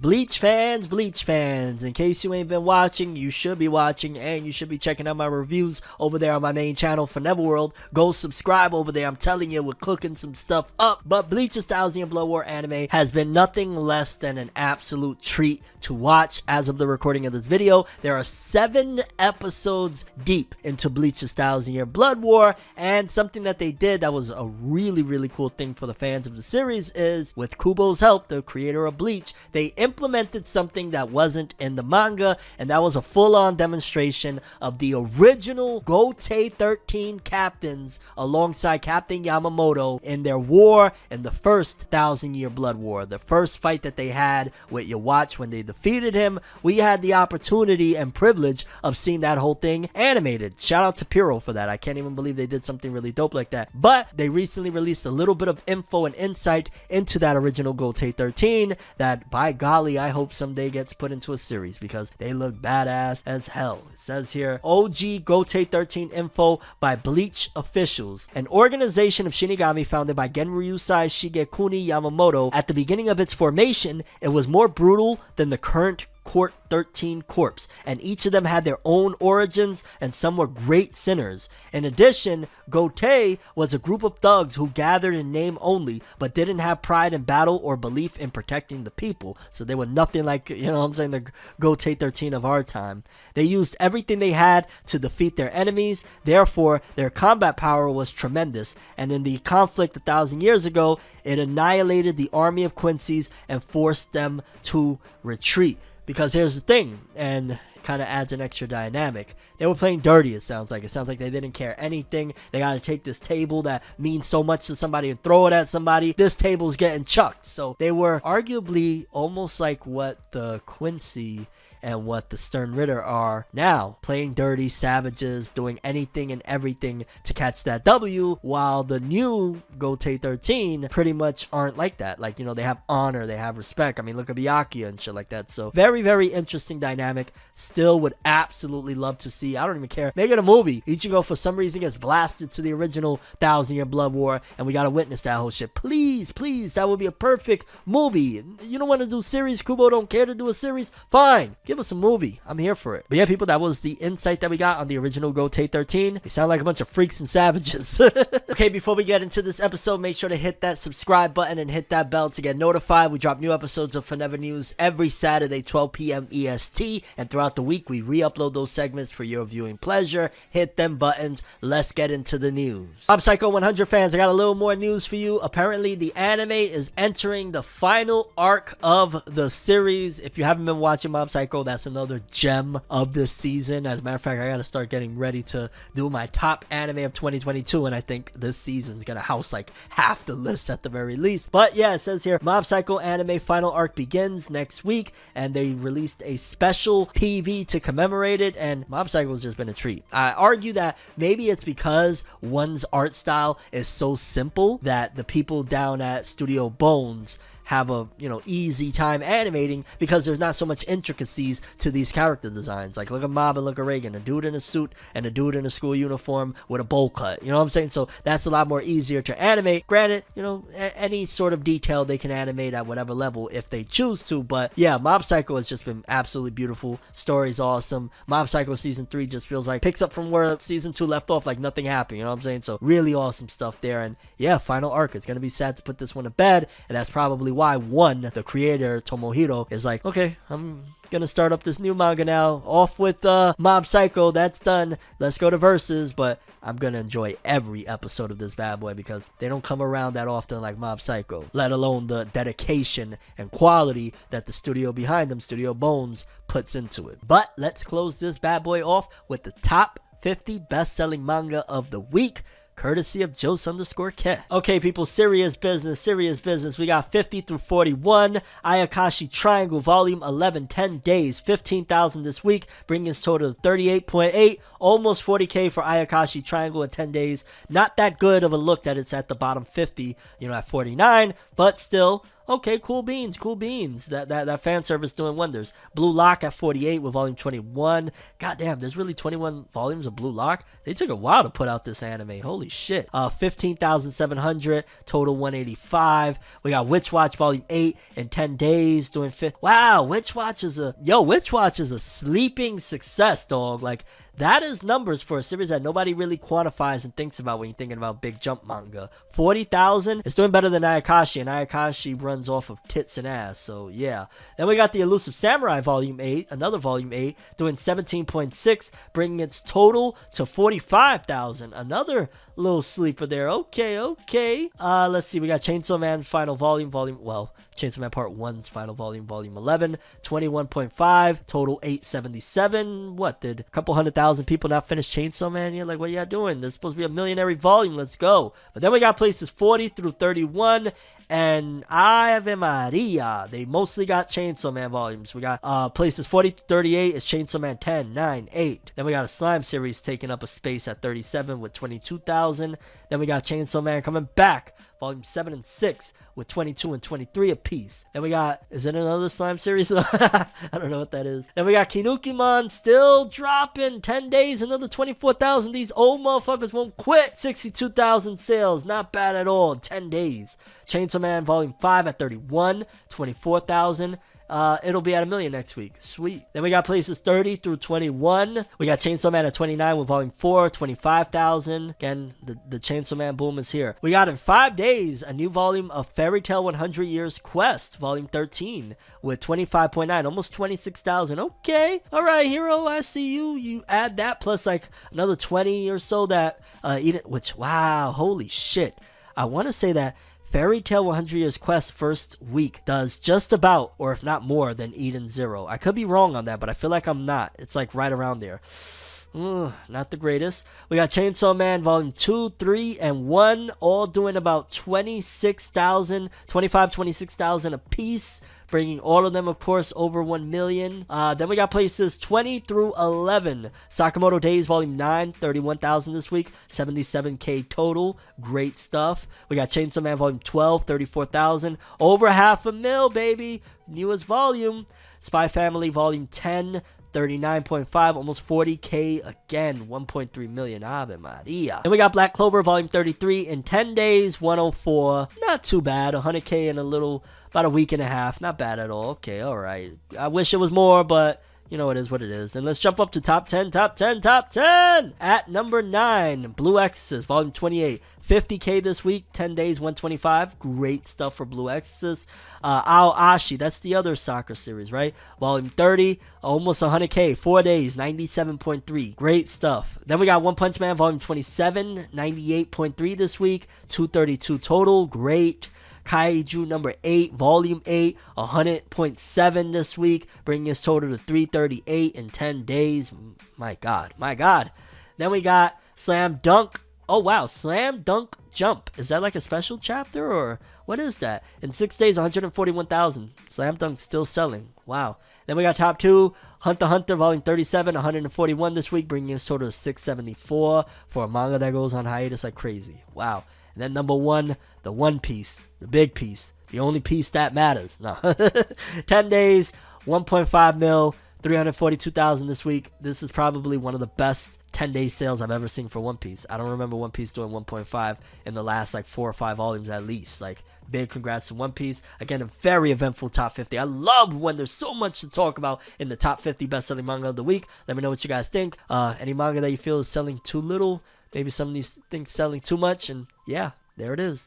Bleach fans, in case you ain't been watching, you should be watching, and you should be checking out my reviews over there on my main channel, ForneverWorld. Go subscribe over there. I'm telling you, we're cooking some stuff up. But Bleach: A Thousand Blood War anime has been nothing less than an absolute treat to watch as of the recording of this video. There are 7 episodes deep into Bleach: A Thousand Blood War, and something that they did that was a really cool thing for the fans of the series is, with Kubo's help, the creator of Bleach, they implemented something that wasn't in the manga, and that was a full-on demonstration of the original Gotei 13 captains alongside Captain Yamamoto in their war in the first 1,000-year Blood War. The first fight that they had with Yawatch when they defeated him, we had the opportunity and privilege of seeing that whole thing animated. Shout out to Piro for that. I can't even believe they did something really dope like that. But they recently released a little bit of info and insight into that original Gotei 13 that, by golly, I hope someday gets put into a series because they look badass as hell. It says here, OG Gotei 13 info by Bleach officials. An organization of Shinigami founded by Genryusai Shigekuni Yamamoto. At the beginning of its formation, it was more brutal than the current Court 13 corps, and each of them had their own origins, and some were great sinners. In addition, Gotei was a group of thugs who gathered in name only, but didn't have pride in battle or belief in protecting the people. So they were nothing like, you know what I'm saying, the Gotei 13 of our time. They used everything they had to defeat their enemies, therefore their combat power was tremendous, and in the conflict 1,000 years ago, it annihilated the army of Quincy's and forced them to retreat. Because here's the thing, and it kind of adds an extra dynamic. They were playing dirty, it sounds like. It sounds like they didn't care anything. They got to take this table that means so much to somebody and throw it at somebody. This table's getting chucked. So they were arguably almost like what the Quincy and what the Stern Ritter are now, playing dirty, savages, doing anything and everything to catch that W, while the new Gotei 13 pretty much aren't like that. Like, you know, they have honor, they have respect. I mean, look at Byakuya and shit like that. So very interesting dynamic. Still would absolutely love to see. I don't even care. Make it a movie. Ichigo for some reason gets blasted to the original 1,000-year Blood War, and we gotta witness that whole shit. Please, that would be a perfect movie. You don't want to do series, Kubo don't care to do a series? Fine. Give us a movie. I'm here for it. But yeah, people, that was the insight that we got on the original Gotei 13. They sound like a bunch of freaks and savages. Okay, before we get into this episode, make sure to hit that subscribe button and hit that bell to get notified. We drop new episodes of FORNEVERNEWS every Saturday, 12 p.m. EST, and throughout the week, we re-upload those segments for your viewing pleasure. Hit them buttons. Let's get into the news. Mob Psycho 100 fans, I got a little more news for you. Apparently, the anime is entering the final arc of the series. If you haven't been watching Mob Psycho, that's another gem of this season. As a matter of fact, I gotta start getting ready to do my top anime of 2022, and I think this season's gonna house like half the list at the very least. But yeah, it says here, Mob Psycho anime final arc begins next week, and they released a special PV to commemorate it, and Mob Psycho has just been a treat. I argue that maybe it's because one's art style is so simple that the people down at Studio Bones have a, you know, easy time animating because there's not so much intricacies to these character designs. Like, look at Mob and look at Reagan, a dude in a suit and a dude in a school uniform with a bowl cut. You know what I'm saying? So that's a lot more easier to animate. Granted, you know, any sort of detail they can animate at whatever level if they choose to. But yeah, Mob Psycho has just been absolutely beautiful. Story's awesome. Mob Psycho season 3 just feels like picks up from where season 2 left off, like nothing happened. You know what I'm saying? So really awesome stuff there. And yeah, final arc. It's gonna be sad to put this one to bed, and that's probably why the creator Tomohiro is like, okay, I'm gonna start up this new manga now, off with Mob Psycho, that's done, let's go to Versus. But I'm gonna enjoy every episode of this bad boy because they don't come around that often like Mob Psycho, let alone the dedication and quality that the studio behind them, Studio Bones, puts into it. But let's close this bad boy off with the top 50 best-selling manga of the week, courtesy of Jose_K. Okay, people, serious business. We got 50 through 41. Ayakashi Triangle, Volume 11, 10 days, 15,000 this week, bringing its total to 38.8, almost 40K for Ayakashi Triangle in 10 days. Not that good of a look that it's at the bottom 50, you know, at 49, but still Okay, cool beans, cool beans. That fan service doing wonders. Blue Lock at 48 with volume 21. Goddamn, there's really 21 volumes of Blue Lock. They took a while to put out this anime. Holy shit. 15,700, total 185. We got Witch Watch volume 8 in 10 days doing Wow, Witch Watch is a sleeping success, dog. Like, that is numbers for a series that nobody really quantifies and thinks about when you're thinking about big jump manga. 40,000. It's doing better than Ayakashi, and Ayakashi runs off of tits and ass, so yeah. Then we got the Elusive Samurai Volume 8, another Volume 8, doing 17.6, bringing its total to 45,000. Another little sleeper there. Okay. Let's see. We got Chainsaw Man Final Volume, Chainsaw Man Part 1's Final Volume, Volume 11, 21.5, total 877. What, did a couple 100,000 people not finish Chainsaw Man? You're like, what are y'all doing? There's supposed to be a million every volume. Let's go. But then we got places 40 through 31, and Ave Maria, they mostly got Chainsaw Man volumes. We got places 40 to 38 is Chainsaw Man 10, 9, 8. Then we got a Slime series taking up a space at 37 with 22,000. Then we got Chainsaw Man coming back, volume 7 and 6 with 22 and 23 apiece. Then we got, is it another Slime series? I don't know what that is. Then we got Kinukimon still dropping 10 days, another 24,000. These old motherfuckers won't quit. 62,000 sales, not bad at all in 10 days. Chainsaw Man volume 5 at 31, 24,000. It'll be at 1 million next week. Sweet. Then we got places 30 through 21. We got Chainsaw Man at 29 with volume 4, 25,000. Again, the Chainsaw Man boom is here. We got in 5 days a new volume of Fairy Tail 100 Years Quest, volume 13, with 25.9, almost 26,000. Okay. All right, Hero, I see you. You add that plus like another 20 or so that, which, wow, holy shit. I want to say that Fairy Tail 100 Years Quest first week does just about, or if not more, than Eden Zero. I could be wrong on that, but I feel like I'm not. It's like right around there. Not the greatest. We got Chainsaw Man Volume 2, 3, and 1, all doing about 26,000 a piece, bringing all of them, of course, over 1 million. Then we got places 20 through 11. Sakamoto Days Volume 9, 31,000 this week, 77k total. Great stuff. We got Chainsaw Man Volume 12, 34,000, over 500,000, baby. Newest volume. Spy Family Volume 10, 39.5, almost 40k again, 1.3 million. Ave Maria. And we got Black Clover Volume 33 in 10 days, 104. Not too bad. 100k in a little, about a week and a half. Not bad at all. Okay, all right. I wish it was more, but you know, it is what it is. And let's jump up to top 10. At number 9, Blue Exorcist, Volume 28. 50k this week, 10 days, 125. Great stuff for Blue Exorcist. Aoashi, that's the other soccer series, right? Volume 30, almost 100k, 4 days, 97.3. Great stuff. Then we got One Punch Man, Volume 27, 98.3 this week, 232 total. Great. Kaiju number 8, volume 8, 100.7 this week, bringing his total to 338 in 10 days. My God. Then we got Slam Dunk. Oh, wow. Slam Dunk Jump. Is that like a special chapter or what is that? In 6 days, 141,000. Slam Dunk's still selling. Wow. Then we got top 2, Hunter x Hunter, volume 37, 141 this week, bringing his total to 674 for a manga that goes on hiatus like crazy. Wow. And then number 1, the One Piece, the big piece, the only piece that matters. No. 10 days, 1.5 mil, 342,000 this week. This is probably one of the best 10-day sales I've ever seen for One Piece. I don't remember One Piece doing 1.5 in the last like 4 or 5 volumes at least. Like, big congrats to One Piece. Again, a very eventful top 50. I love when there's so much to talk about in the top 50 best-selling manga of the week. Let me know what you guys think. Any manga that you feel is selling too little, maybe some of these things selling too much, and yeah, there it is.